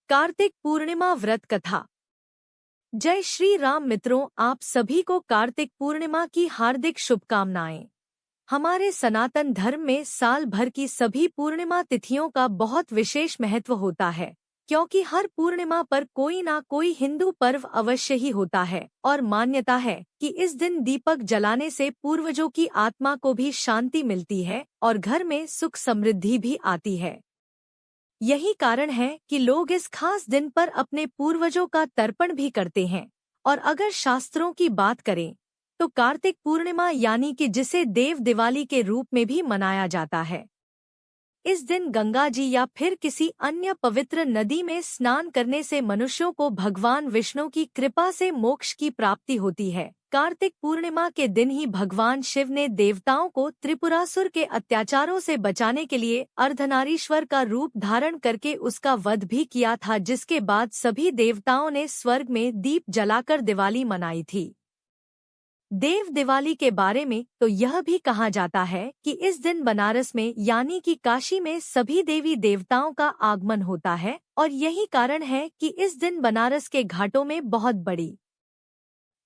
कार्तिक पूर्णिमा व्रत कथा। जय श्री राम मित्रों, आप सभी को कार्तिक पूर्णिमा की हार्दिक शुभकामनाएं। हमारे सनातन धर्म में साल भर की सभी पूर्णिमा तिथियों का बहुत विशेष महत्व होता है, क्योंकि हर पूर्णिमा पर कोई ना कोई हिंदू पर्व अवश्य ही होता है और मान्यता है कि इस दिन दीपक जलाने से पूर्वजों की आत्मा को भी शांति मिलती है और घर में सुख समृद्धि भी आती है। यही कारण है कि लोग इस खास दिन पर अपने पूर्वजों का तर्पण भी करते हैं। और अगर शास्त्रों की बात करें तो कार्तिक पूर्णिमा यानी कि जिसे देव दिवाली के रूप में भी मनाया जाता है, इस दिन गंगा जी या फिर किसी अन्य पवित्र नदी में स्नान करने से मनुष्यों को भगवान विष्णु की कृपा से मोक्ष की प्राप्ति होती है। कार्तिक पूर्णिमा के दिन ही भगवान शिव ने देवताओं को त्रिपुरासुर के अत्याचारों से बचाने के लिए अर्धनारीश्वर का रूप धारण करके उसका वध भी किया था, जिसके बाद सभी देवताओं ने स्वर्ग में दीप जलाकर दिवाली मनाई थी। देव दिवाली के बारे में तो यह भी कहा जाता है कि इस दिन बनारस में यानी कि काशी में सभी देवी देवताओं का आगमन होता है और यही कारण है कि इस दिन बनारस के घाटों में बहुत बड़ी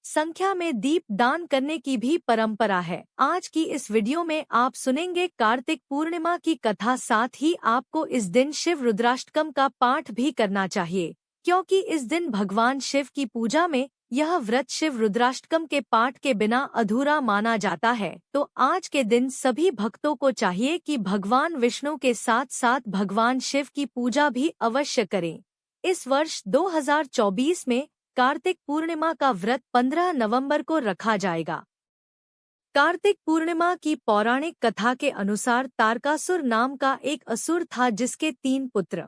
संख्या में दीप दान करने की भी परंपरा है। आज की इस वीडियो में आप सुनेंगे कार्तिक पूर्णिमा की कथा, साथ ही आपको इस दिन शिव रुद्राष्टकम का पाठ भी करना चाहिए, क्योंकि इस दिन भगवान शिव की पूजा में यह व्रत शिव रुद्राष्टकम के पाठ के बिना अधूरा माना जाता है। तो आज के दिन सभी भक्तों को चाहिए कि भगवान विष्णु के साथ साथ भगवान शिव की पूजा भी अवश्य करें। इस वर्ष 2024 में कार्तिक पूर्णिमा का व्रत 15 नवंबर को रखा जाएगा। कार्तिक पूर्णिमा की पौराणिक कथा के अनुसार तारकासुर नाम का एक असुर था, जिसके 3 पुत्र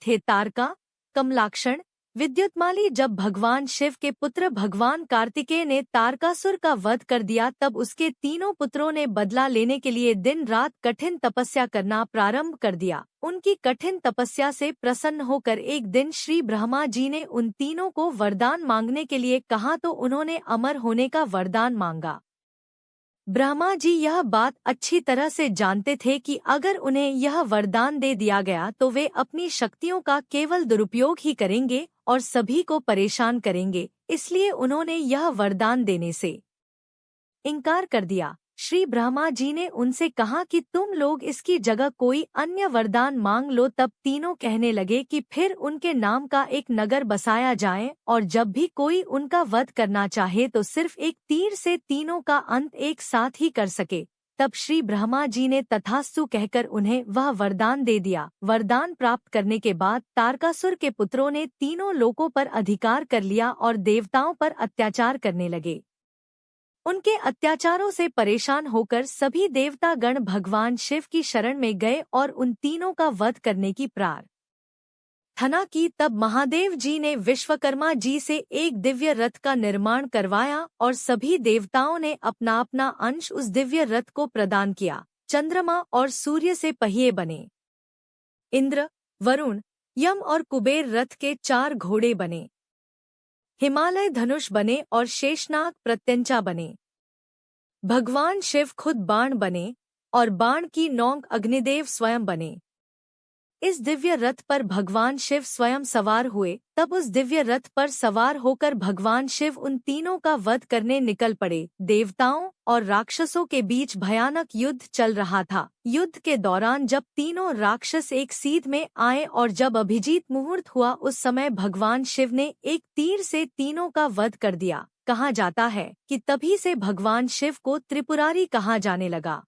थे, तारका, कमलाक्षण, विद्युतमाली। जब भगवान शिव के पुत्र भगवान कार्तिकेय ने तारकासुर का वध कर दिया, तब उसके तीनों पुत्रों ने बदला लेने के लिए दिन रात कठिन तपस्या करना प्रारंभ कर दिया। उनकी कठिन तपस्या से प्रसन्न होकर एक दिन श्री ब्रह्मा जी ने उन तीनों को वरदान मांगने के लिए कहा, तो उन्होंने अमर होने का वरदान मांगा। ब्रह्मा जी यह बात अच्छी तरह से जानते थे कि अगर उन्हें यह वरदान दे दिया गया तो वे अपनी शक्तियों का केवल दुरुपयोग ही करेंगे और सभी को परेशान करेंगे, इसलिए उन्होंने यह वरदान देने से इनकार कर दिया। श्री ब्रह्मा जी ने उनसे कहा कि तुम लोग इसकी जगह कोई अन्य वरदान मांग लो। तब तीनों कहने लगे कि फिर उनके नाम का एक नगर बसाया जाए और जब भी कोई उनका वध करना चाहे तो सिर्फ एक तीर से तीनों का अंत एक साथ ही कर सके। तब श्री ब्रह्मा जी ने तथास्तु कहकर उन्हें वह वरदान दे दिया। वरदान प्राप्त करने के बाद तारकासुर के पुत्रों ने तीनों लोकों पर अधिकार कर लिया और देवताओं पर अत्याचार करने लगे। उनके अत्याचारों से परेशान होकर सभी देवता गण भगवान शिव की शरण में गए और उन तीनों का वध करने की प्रार्थना की। तब महादेव जी ने विश्वकर्मा जी से एक दिव्य रथ का निर्माण करवाया और सभी देवताओं ने अपना अपना अंश उस दिव्य रथ को प्रदान किया। चंद्रमा और सूर्य से पहिए बने, इंद्र, वरुण, यम और कुबेर रथ के 4 घोड़े बने, हिमालय धनुष बने और शेषनाग प्रत्यंचा बने। भगवान शिव खुद बाण बने और बाण की नोंक अग्निदेव स्वयं बने। इस दिव्य रथ पर भगवान शिव स्वयं सवार हुए। तब उस दिव्य रथ पर सवार होकर भगवान शिव उन तीनों का वध करने निकल पड़े। देवताओं और राक्षसों के बीच भयानक युद्ध चल रहा था। युद्ध के दौरान जब तीनों राक्षस एक सीध में आए और जब अभिजीत मुहूर्त हुआ, उस समय भगवान शिव ने एक तीर से तीनों का वध कर दिया। कहा जाता है कि तभी से भगवान शिव को त्रिपुरारी कहा जाने लगा।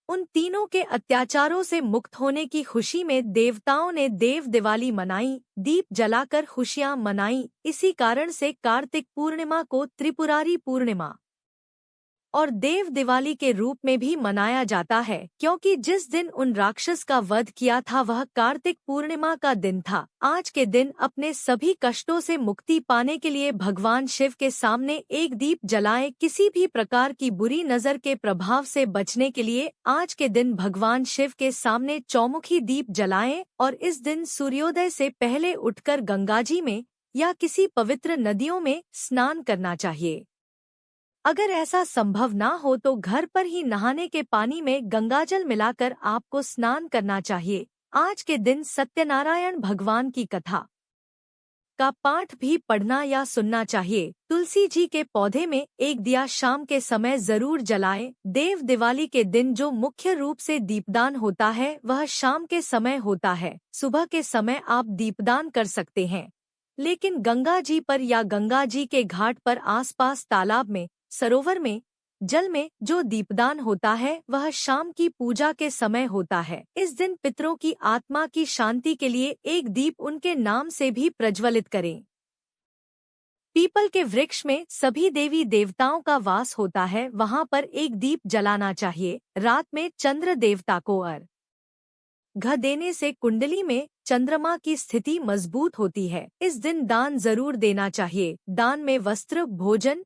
उन तीनों के अत्याचारों से मुक्त होने की खुशी में देवताओं ने देव दिवाली मनाई, दीप जलाकर खुशियां मनाई। इसी कारण से कार्तिक पूर्णिमा को त्रिपुरारी पूर्णिमा और देव दिवाली के रूप में भी मनाया जाता है, क्योंकि जिस दिन उन राक्षस का वध किया था वह कार्तिक पूर्णिमा का दिन था। आज के दिन अपने सभी कष्टों से मुक्ति पाने के लिए भगवान शिव के सामने एक दीप जलाएं। किसी भी प्रकार की बुरी नजर के प्रभाव से बचने के लिए आज के दिन भगवान शिव के सामने चौमुखी दीप जलाएं और इस दिन सूर्योदय से पहले उठकर गंगाजी में या किसी पवित्र नदियों में स्नान करना चाहिए। अगर ऐसा संभव ना हो तो घर पर ही नहाने के पानी में गंगाजल मिलाकर आपको स्नान करना चाहिए। आज के दिन सत्यनारायण भगवान की कथा का पाठ भी पढ़ना या सुनना चाहिए। तुलसी जी के पौधे में एक दिया शाम के समय जरूर जलाएं। देव दिवाली के दिन जो मुख्य रूप से दीपदान होता है वह शाम के समय होता है। सुबह के समय आप दीपदान कर सकते हैं, लेकिन गंगा जी पर या गंगा जी के घाट पर आसपास तालाब में, सरोवर में, जल में जो दीपदान होता है वह शाम की पूजा के समय होता है। इस दिन पितरों की आत्मा की शांति के लिए एक दीप उनके नाम से भी प्रज्वलित करें। पीपल के वृक्ष में सभी देवी देवताओं का वास होता है, वहां पर एक दीप जलाना चाहिए। रात में चंद्र देवता को अर्घ्य देने से कुंडली में चंद्रमा की स्थिति मजबूत होती है। इस दिन दान जरूर देना चाहिए। दान में वस्त्र, भोजन,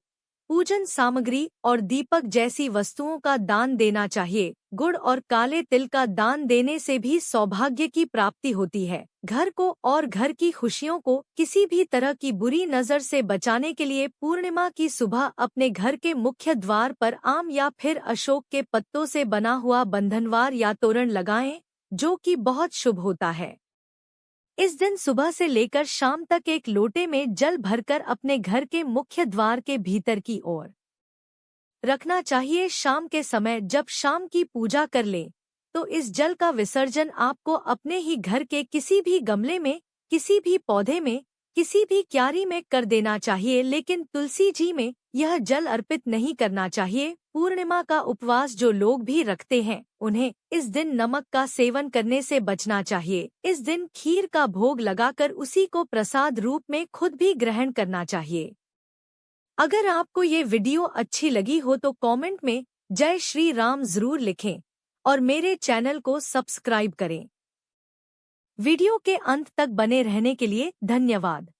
पूजन सामग्री और दीपक जैसी वस्तुओं का दान देना चाहिए। गुड़ और काले तिल का दान देने से भी सौभाग्य की प्राप्ति होती है। घर को और घर की खुशियों को किसी भी तरह की बुरी नजर से बचाने के लिए पूर्णिमा की सुबह अपने घर के मुख्य द्वार पर आम या फिर अशोक के पत्तों से बना हुआ बंधनवार या तोरण लगाएं, जो कि बहुत शुभ होता है। इस दिन सुबह से लेकर शाम तक एक लोटे में जल भरकर अपने घर के मुख्य द्वार के भीतर की ओर रखना चाहिए। शाम के समय जब शाम की पूजा कर लें तो इस जल का विसर्जन आपको अपने ही घर के किसी भी गमले में, किसी भी पौधे में, किसी भी क्यारी में कर देना चाहिए, लेकिन तुलसी जी में यह जल अर्पित नहीं करना चाहिए। पूर्णिमा का उपवास जो लोग भी रखते हैं उन्हें इस दिन नमक का सेवन करने से बचना चाहिए। इस दिन खीर का भोग लगाकर उसी को प्रसाद रूप में खुद भी ग्रहण करना चाहिए। अगर आपको ये वीडियो अच्छी लगी हो तो कमेंट में जय श्री राम जरूर लिखें और मेरे चैनल को सब्सक्राइब करें। वीडियो के अंत तक बने रहने के लिए धन्यवाद।